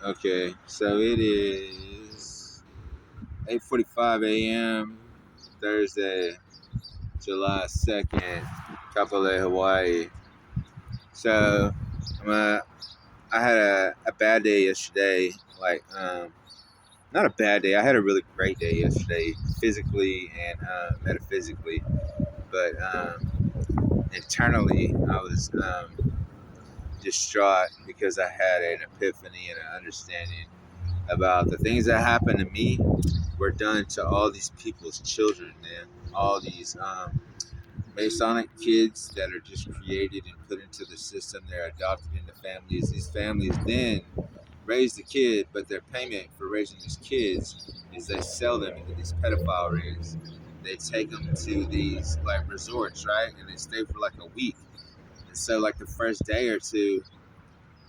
Okay, so it is 8:45 a.m. Thursday, July 2nd, Kapolei, Hawaii. So I had a bad day yesterday. Not a bad day. I had a really great day yesterday, physically and metaphysically. But internally, I was distraught because I had an epiphany and an understanding about the things that happened to me were done to all these people's children, man. All these Masonic kids that are just created and put into the system. They're adopted into families. These families then raise the kid, but their payment for raising these kids is they sell them into these pedophile rings. They take them to these like resorts, right? And they stay for like a week. And so, like the first day or two,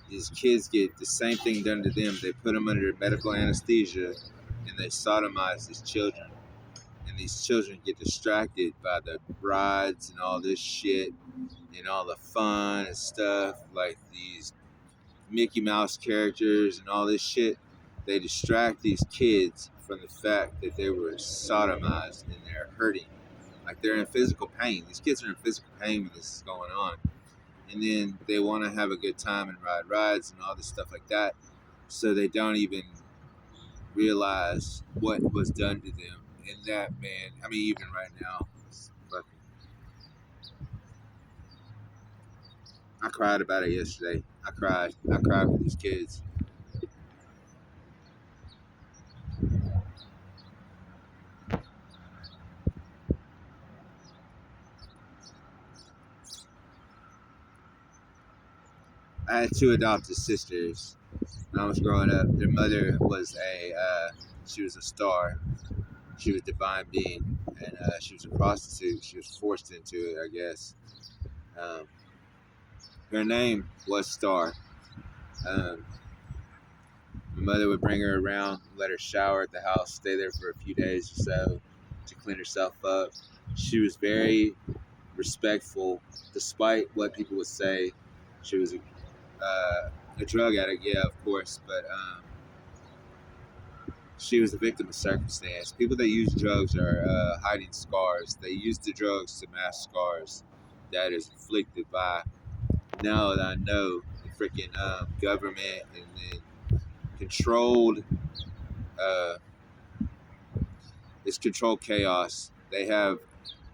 these kids get the same thing done to them. They put them under medical anesthesia and they sodomize these children. And these children get distracted by the rides and all this shit and all the fun and stuff, like these Mickey Mouse characters and all this shit. They distract these kids from the fact that they were sodomized and they're hurting. Like they're in physical pain. These kids are in physical pain when this is going on. And then they want to have a good time and ride rides and all this stuff like that. So they don't even realize what was done to them. And that, man, I mean, even right now, I cried about it yesterday. I cried. I cried for these kids. I had two adopted sisters when I was growing up. Their mother was she was a star. She was a divine being, and she was a prostitute. She was forced into it, I guess. Um, her name was Star. Um, my mother would bring her around, let her shower at the house, stay there for a few days or so to clean herself up. She was very respectful, despite what people would say. She was a drug addict, yeah, of course, but she was a victim of circumstance. People that use drugs are hiding scars. They use the drugs to mask scars that is inflicted by, now that I know, the freaking government and then controlled, uh, it's controlled chaos. They have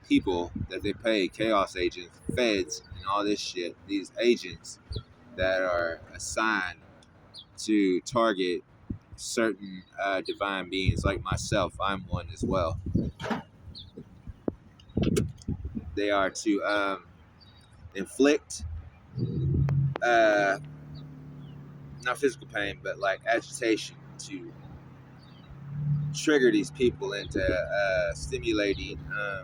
people that they pay, chaos agents, feds, and all this shit. These agents that are assigned to target certain divine beings like myself. I'm one as well. They are to inflict uh, not physical pain, but like agitation to trigger these people into stimulating uh,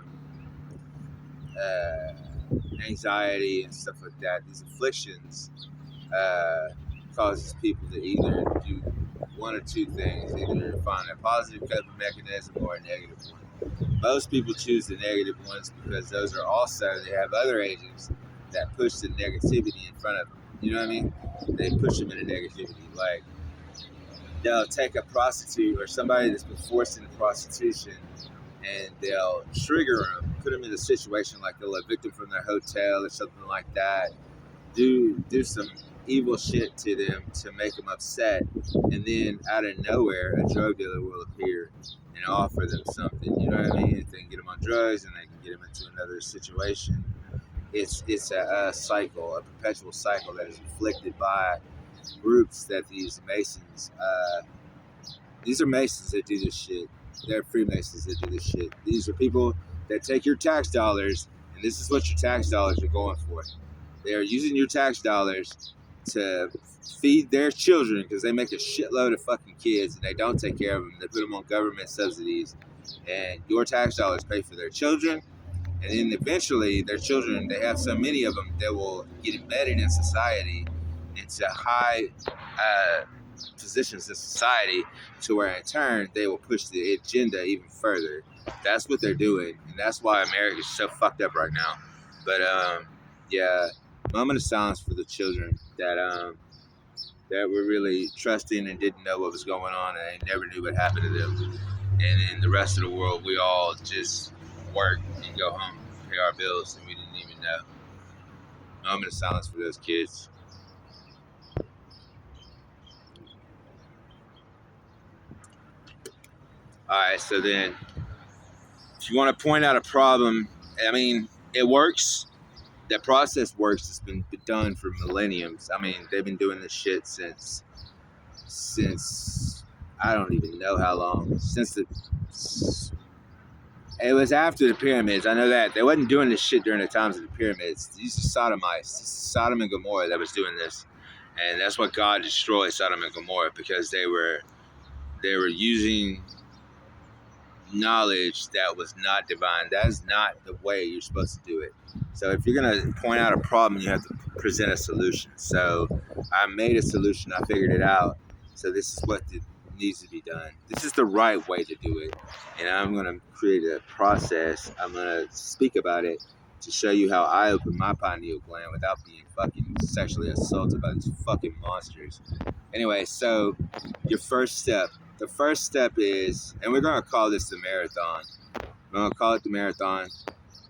anxiety and stuff like that. These afflictions uh, causes people to either do one or two things, either find a positive coping mechanism or a negative one. Most people choose the negative ones because those are also, they have other agents that push the negativity in front of them. You know what I mean? They push them into negativity. Like, they'll take a prostitute or somebody that's been forced into prostitution and they'll trigger them, put them in a situation like they'll evict them from their hotel or something like that, do some evil shit to them to make them upset, and then out of nowhere a drug dealer will appear and offer them something. You know what I mean? If they can get them on drugs and they can get them into another situation. It's a cycle, a perpetual cycle that is inflicted by groups that these Masons. These are Masons that do this shit. They're Freemasons that do this shit. These are people that take your tax dollars, and this is what your tax dollars are going for. They are using your tax dollars to feed their children because they make a shitload of fucking kids and they don't take care of them. They put them on government subsidies, and your tax dollars pay for their children. And then eventually, their children, they have so many of them, they will get embedded in society into high positions in society to where in turn they will push the agenda even further. That's what they're doing, and that's why America is so fucked up right now. But yeah, moment of silence for the children that that were really trusting and didn't know what was going on, and they never knew what happened to them. And in the rest of the world, we all just work and go home, pay our bills, and we didn't even know. Moment of silence for those kids. All right, so then if you want to point out a problem, I mean, it works. That process works. It's been done for millenniums. I mean, they've been doing this shit since I don't even know how long. It was after the pyramids. I know that they wasn't doing this shit during the times of the pyramids. These are sodomites, Sodom and Gomorrah, that was doing this, and that's what God destroyed Sodom and Gomorrah, because they were using knowledge that was not divine. That is not the way you're supposed to do it. So if you're gonna point out a problem, you have to present a solution. So I made a solution. I figured it out. So this is what needs to be done. This is the right way to do it. And I'm gonna create a process. I'm gonna speak about it to show you how I open my pineal gland without being fucking sexually assaulted by these fucking monsters. Anyway, so your first step. The first step is, and we're going to call this the marathon. We're going to call it the marathon.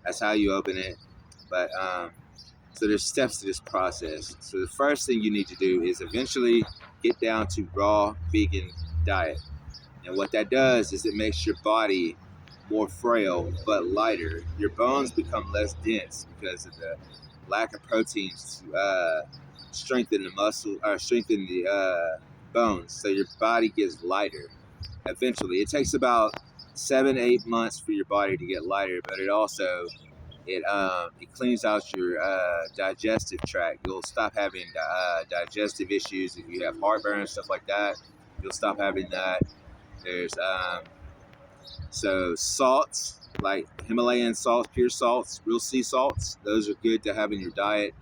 That's how you open it. But so there's steps to this process. So the first thing you need to do is eventually get down to raw vegan diet. And what that does is it makes your body more frail but lighter. Your bones become less dense because of the lack of proteins to strengthen the muscle or strengthen the bones, so your body gets lighter. Eventually, it takes about 7-8 months for your body to get lighter, but it also it cleans out your digestive tract. You'll stop having digestive issues if you have heartburn and stuff like that. You'll stop having that. There's so salts like Himalayan salts, pure salts, real sea salts. Those are good to have in your diet.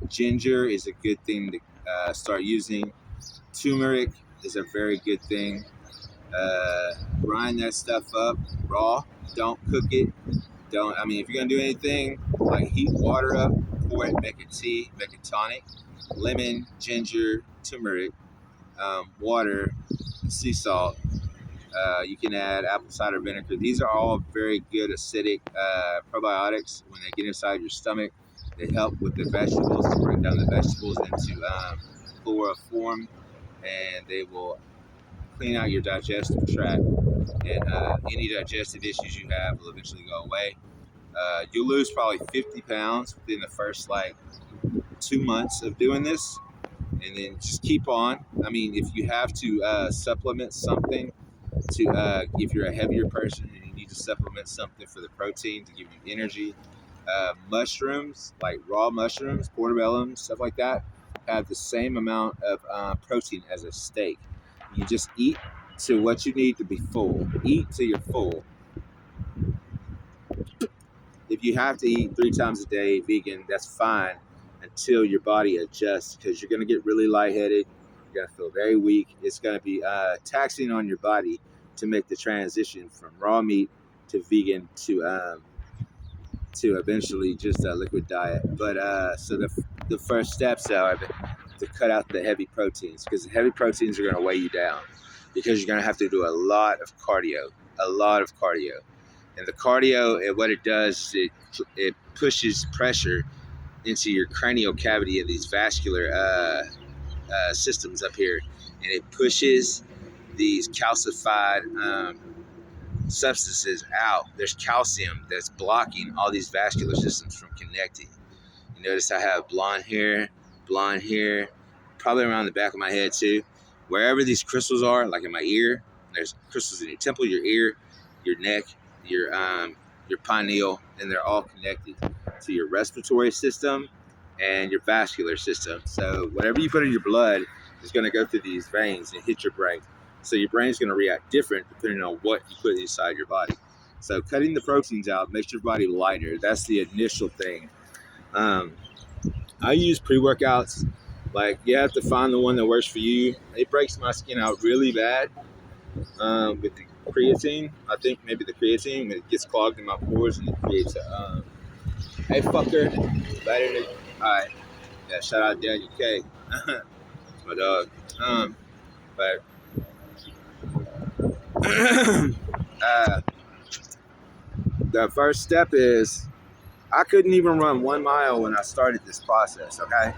Ginger is a good thing to start using. Turmeric is a very good thing. Grind that stuff up raw. Don't cook it. If you're gonna do anything, like heat water up, pour it, make a tea, make a tonic. Lemon, ginger, turmeric, water, sea salt. You can add apple cider vinegar. These are all very good acidic probiotics. When they get inside your stomach, they help with the vegetables, to break down the vegetables into chloroform, and they will clean out your digestive tract, and any digestive issues you have will eventually go away. You'll lose probably 50 pounds within the first 2 months of doing this, and then just keep on. If you have to supplement something if you're a heavier person and you need to supplement something for the protein to give you energy, mushrooms, like raw mushrooms, portobello, stuff like that, have the same amount of protein as a steak. You just eat to what you need to be full. Eat till you're full. If you have to eat 3 times a day vegan, that's fine until your body adjusts, because you're going to get really lightheaded. You're going to feel very weak. It's going to be taxing on your body to make the transition from raw meat to vegan to eventually just a liquid diet. But so the first steps are to cut out the heavy proteins, because the heavy proteins are going to weigh you down, because you're going to have to do a lot of cardio. And the cardio, what it does, it pushes pressure into your cranial cavity and these vascular systems up here, and it pushes these calcified substances out. There's calcium that's blocking all these vascular systems from connecting. You notice I have blonde hair, probably around the back of my head too. Wherever these crystals are, like in my ear, there's crystals in your temple, your ear, your neck, your pineal, and they're all connected to your respiratory system and your vascular system. So whatever you put in your blood is going to go through these veins and hit your brain. So your brain's going to react different depending on what you put inside your body. So cutting the proteins out makes your body lighter. That's the initial thing. I use pre-workouts. Like, you have to find the one that works for you. It breaks my skin out really bad with the creatine. I think maybe the creatine, when it gets clogged in my pores and it creates a hey fucker, better than, all right, yeah, shout out Daniel K. my dog. But the first step is I couldn't even run 1 mile when I started this process, okay?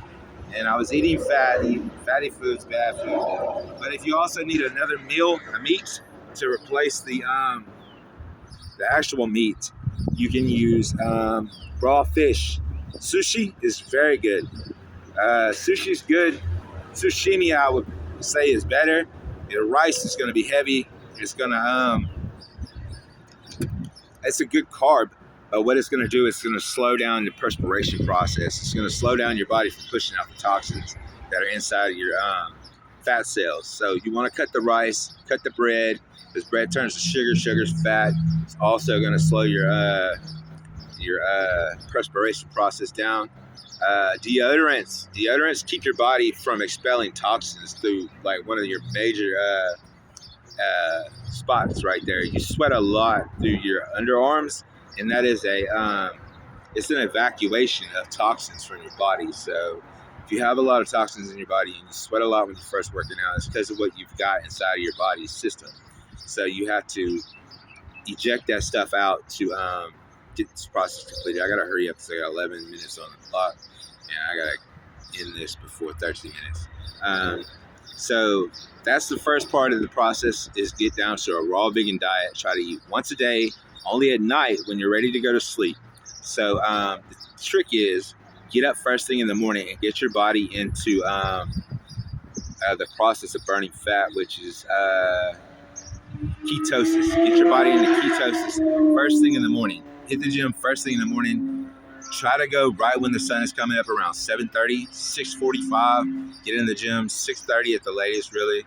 And I was eating fatty foods, bad food. But if you also need another meal, a meat, to replace the actual meat, you can use raw fish. Sushi is very good. Sushi is good. Sashimi, I would say, is better. The rice is going to be heavy. It's going to it's a good carb, but what it's going to do is it's going to slow down the perspiration process. It's going to slow down your body from pushing out the toxins that are inside of your fat cells. So you want to cut the rice, cut the bread. This bread turns to sugar. Sugar's fat. It's also going to slow your perspiration process down. Deodorants keep your body from expelling toxins through like one of your major spots right there. You sweat a lot through your underarms, and that is it's an evacuation of toxins from your body. So if you have a lot of toxins in your body and you sweat a lot when you're first working out, it's because of what you've got inside of your body's system. So you have to eject that stuff out to get this process completed. I gotta hurry up because I got 11 minutes on the clock, and I gotta end this before 30 minutes. So that's the first part of the process, is get down to a raw vegan diet. Try to eat once a day, only at night when you're ready to go to sleep. So the trick is get up first thing in the morning and get your body into the process of burning fat, which is ketosis. Get your body into ketosis first thing in the morning. Hit the gym first thing in the morning. Try to go right when the sun is coming up, around 7:30, 6:45. Get in the gym 6:30 at the latest, really.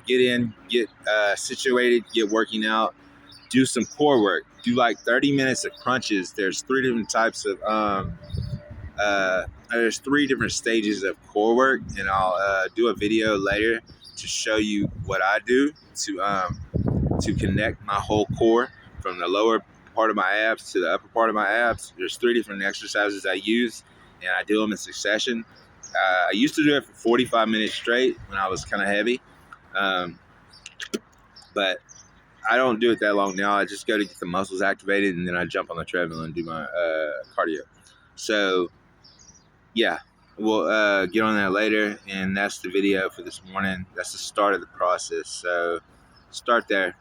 Get in, get situated, get working out. Do some core work. Do like 30 minutes of crunches. There's 3 different types of there's 3 different stages of core work, and I'll do a video later to show you what I do to connect my whole core from the lower part of my abs to the upper part of my abs. There's 3 different exercises I use, and I do them in succession. I used to do it for 45 minutes straight when I was kind of heavy, but I don't do it that long now. I just go to get the muscles activated, and then I jump on the treadmill and do my cardio. So yeah, we'll get on that later, and that's the video for this morning. That's the start of the process. So start there.